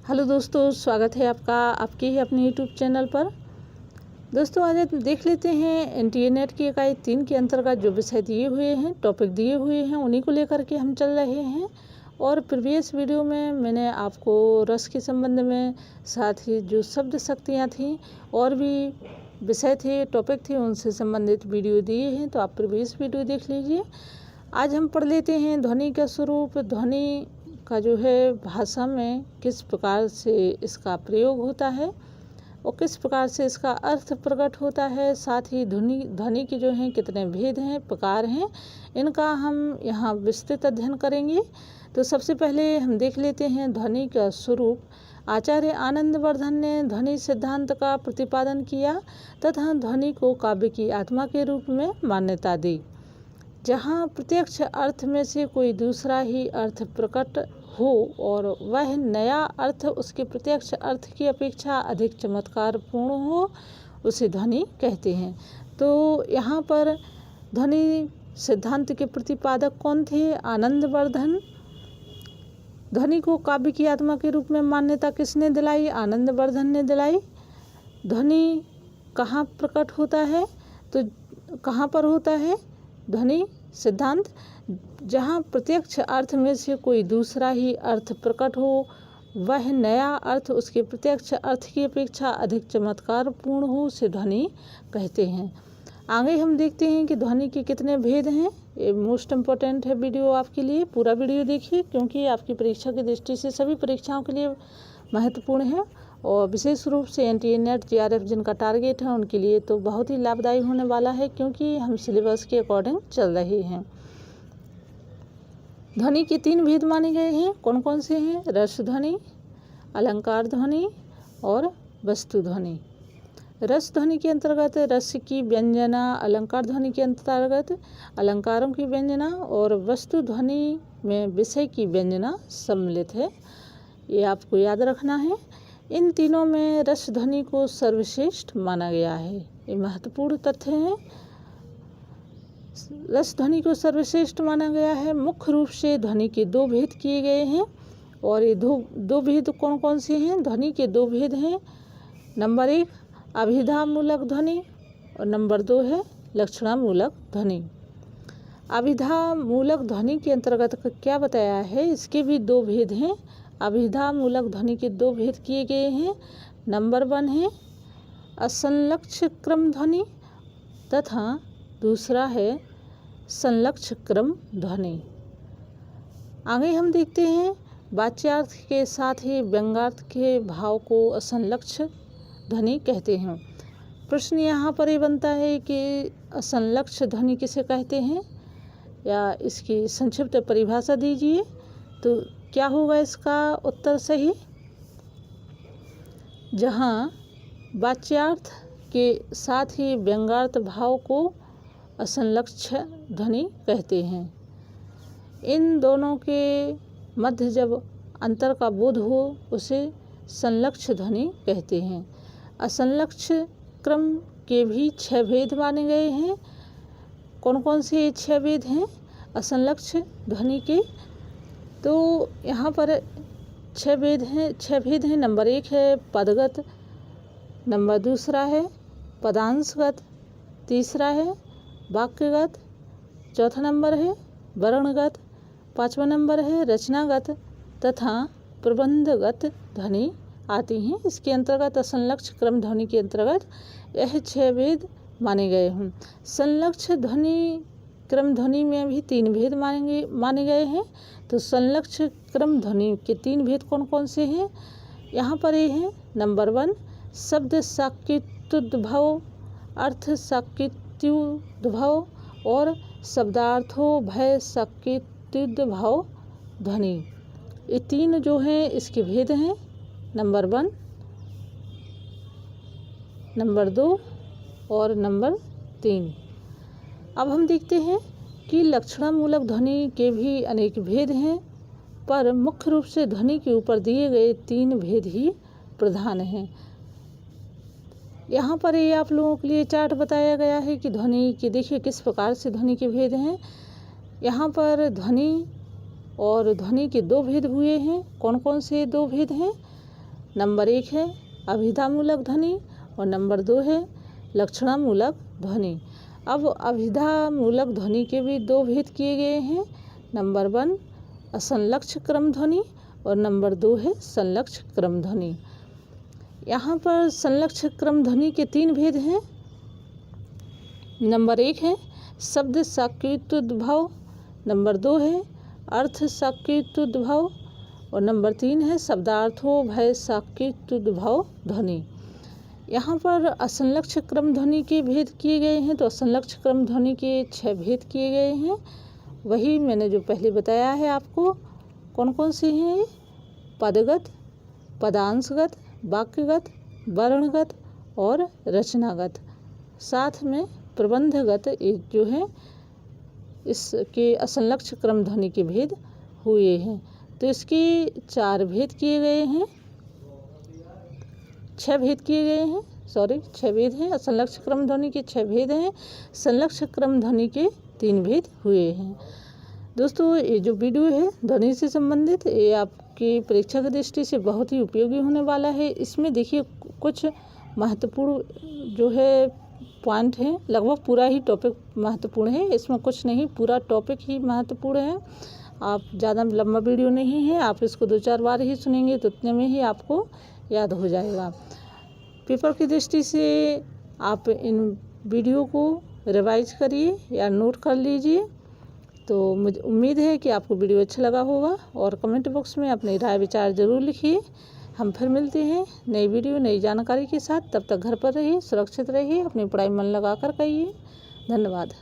Hello दोस्तों, स्वागत है आपका आपके ही अपने यूट्यूब चैनल पर। दोस्तों, आज देख लेते हैं एनटीए नेट की इकाई 3 के अंतर्गत जो विषय दिए हुए हैं, टॉपिक दिए हुए हैं, उन्हीं को लेकर के हम चल रहे हैं। और प्रीवियस वीडियो में मैंने आपको रस के संबंध में, साथ ही जो शब्द शक्तियाँ थीं और भी विषय थे, टॉपिक थे, उनसे संबंधित वीडियो दिए हैं, तो आप प्रीवियस वीडियो देख लीजिए। आज हम पढ़ लेते हैं ध्वनि का स्वरूप, ध्वनि का जो है भाषा में किस प्रकार से इसका प्रयोग होता है और किस प्रकार से इसका अर्थ प्रकट होता है। साथ ही ध्वनि के जो हैं कितने भेद हैं, प्रकार हैं, इनका हम यहाँ विस्तृत अध्ययन करेंगे। तो सबसे पहले हम देख लेते हैं ध्वनि का स्वरूप। आचार्य आनंदवर्धन ने ध्वनि सिद्धांत का प्रतिपादन किया तथा ध्वनि को काव्य की आत्मा के रूप में मान्यता दी, जहाँ प्रत्यक्ष अर्थ में से कोई दूसरा ही अर्थ प्रकट हो और वह नया अर्थ उसके प्रत्यक्ष अर्थ की अपेक्षा अधिक चमत्कारपूर्ण हो, उसे ध्वनि कहते हैं। तो यहाँ पर ध्वनि सिद्धांत के प्रतिपादक कौन थे? आनंदवर्धन। ध्वनि को काव्य की आत्मा के रूप में मान्यता किसने दिलाई? आनंदवर्धन ने दिलाई। ध्वनि कहाँ प्रकट होता है? तो कहाँ पर होता है ध्वनि सिद्धांत? जहाँ प्रत्यक्ष अर्थ में से कोई दूसरा ही अर्थ प्रकट हो, वह नया अर्थ उसके प्रत्यक्ष अर्थ की अपेक्षा अधिक चमत्कारपूर्ण हो, उसे ध्वनि कहते हैं। आगे हम देखते हैं कि ध्वनि के कितने भेद हैं। ये मोस्ट इम्पोर्टेंट है वीडियो आपके लिए, पूरा वीडियो देखिए, क्योंकि आपकी परीक्षा की दृष्टि से सभी परीक्षाओं के लिए महत्वपूर्ण है और विशेष रूप से एनटीए नेट जीआरएफ जिनका टारगेट है उनके लिए तो बहुत ही लाभदायी होने वाला है, क्योंकि हम सिलेबस के अकॉर्डिंग चल रहे हैं। ध्वनि के 3 भेद माने गए हैं। कौन कौन से हैं? रस ध्वनि, अलंकार ध्वनि और वस्तु ध्वनि। रस ध्वनि के अंतर्गत रस की व्यंजना, अलंकार ध्वनि के अंतर्गत अलंकारों की व्यंजना और वस्तु ध्वनि में विषय की व्यंजना सम्मिलित है। ये आपको याद रखना है। इन तीनों में रस ध्वनि को सर्वश्रेष्ठ माना गया है। ये महत्वपूर्ण तथ्य हैं। रस ध्वनि को सर्वश्रेष्ठ माना गया है। मुख्य रूप से ध्वनि के 2 भेद किए गए हैं और ये दो भेद कौन कौन से हैं? ध्वनि के 2 भेद हैं। नंबर 1 अभिधामूलक ध्वनि और नंबर 2 है लक्षणामूलक ध्वनि। अभिधामूलक ध्वनि के अंतर्गत क्या बताया है? इसके भी 2 भेद हैं। अभिधामूलक ध्वनि के 2 भेद किए गए हैं। नंबर 1 है असंलक्ष क्रम ध्वनि तथा दूसरा है संलक्ष क्रम ध्वनि। आगे हम देखते हैं वाच्यार्थ के साथ ही व्यंग्यार्थ के भाव को असंलक्ष ध्वनि कहते हैं। प्रश्न यहाँ पर ये बनता है कि असंलक्ष ध्वनि किसे कहते हैं, या इसकी संक्षिप्त परिभाषा दीजिए। तो क्या होगा इसका उत्तर सही? जहाँ वाच्यार्थ के साथ ही व्यंग्यार्थ भाव को असंलक्ष ध्वनि कहते हैं। इन दोनों के मध्य जब अंतर का बोध हो, उसे संलक्ष ध्वनि कहते हैं। असंलक्ष क्रम के भी 6 भेद माने गए हैं। कौन कौन से 6 भेद हैं असंलक्ष ध्वनि के? तो यहाँ पर 6 भेद हैं। नंबर 1 है पदगत, नंबर 2 है पदांशगत, 3 है वाक्यगत, 4 नंबर है वर्णगत, 5वां नंबर है रचनागत तथा प्रबंधगत ध्वनि आती हैं। इसके अंतर्गत असंलक्ष क्रम ध्वनि के अंतर्गत यह 6 भेद माने गए हैं। संलक्ष ध्वनि क्रम ध्वनि में भी 3 भेद माने गए हैं। तो संलक्ष क्रम ध्वनि के 3 भेद कौन कौन से हैं? यहाँ पर ये हैं। नंबर 1 शब्द साकृत्युद्भव, अर्थ साकृत्युद्भव और शब्दार्थोभय साकृत्युद्भव ध्वनि। ये 3 जो हैं इसके भेद हैं। नंबर 1, नंबर 2 और नंबर 3। अब हम देखते हैं कि लक्षणामूलक ध्वनि के भी अनेक भेद हैं, पर मुख्य रूप से ध्वनि के ऊपर दिए गए 3 भेद ही प्रधान हैं। यहाँ पर ये आप लोगों के लिए चार्ट बताया गया है कि ध्वनि के देखिए किस प्रकार से ध्वनि के भेद हैं। यहाँ पर ध्वनि और ध्वनि के 2 भेद हुए हैं। कौन कौन से 2 भेद हैं? नंबर 1 है अभिधामूलक ध्वनि और नंबर 2 है लक्षणामूलक ध्वनि। अब अभिधामूलक ध्वनि के भी 2 भेद किए गए हैं। नंबर 1 असंलक्ष्य क्रम ध्वनि और नंबर 2 है संलक्ष्य क्रम ध्वनि। यहाँ पर संलक्ष्य क्रम ध्वनि के 3 भेद हैं। नंबर 1 है शब्द साक्ष्योद्भव, नंबर 2 है अर्थ साक्ष्योद्भव और नंबर 3 है शब्दार्थोभय साक्ष्योद्भव ध्वनि। यहाँ पर असंलक्ष्य क्रम ध्वनि के भेद किए गए हैं। तो असंलक्ष्य क्रम ध्वनि के 6 भेद किए गए हैं। वही मैंने जो पहले बताया है आपको। कौन कौन से हैं? पदगत, पदांशगत, वाक्यगत, वर्णगत और रचनागत, साथ में प्रबंधगत जो है इसके असंलक्ष्य क्रम ध्वनि के भेद हुए हैं। तो इसके 4 भेद किए गए हैं, 6 भेद किए गए हैं, 6 भेद हैं। असंलक्ष्य क्रम ध्वनि के 6 भेद हैं, संलक्ष्य क्रम ध्वनि के 3 भेद हुए हैं। दोस्तों ये जो वीडियो है ध्वनि से संबंधित, ये आपकी परीक्षा की दृष्टि से बहुत ही उपयोगी होने वाला है। इसमें देखिए कुछ महत्वपूर्ण जो है पॉइंट हैं, लगभग पूरा ही टॉपिक महत्वपूर्ण है, इसमें कुछ नहीं, पूरा टॉपिक ही महत्वपूर्ण है। आप ज़्यादा लंबा वीडियो नहीं है, आप इसको 2-4 बार ही सुनेंगे तो उतने में ही आपको याद हो जाएगा। पेपर की दृष्टि से आप इन वीडियो को रिवाइज करिए या नोट कर लीजिए। तो मुझे उम्मीद है कि आपको वीडियो अच्छा लगा होगा और कमेंट बॉक्स में अपने राय विचार ज़रूर लिखिए। हम फिर मिलते हैं नई वीडियो नई जानकारी के साथ। तब तक घर पर रहिए, सुरक्षित रहिए, अपनी पढ़ाई मन लगा कर करिए। धन्यवाद।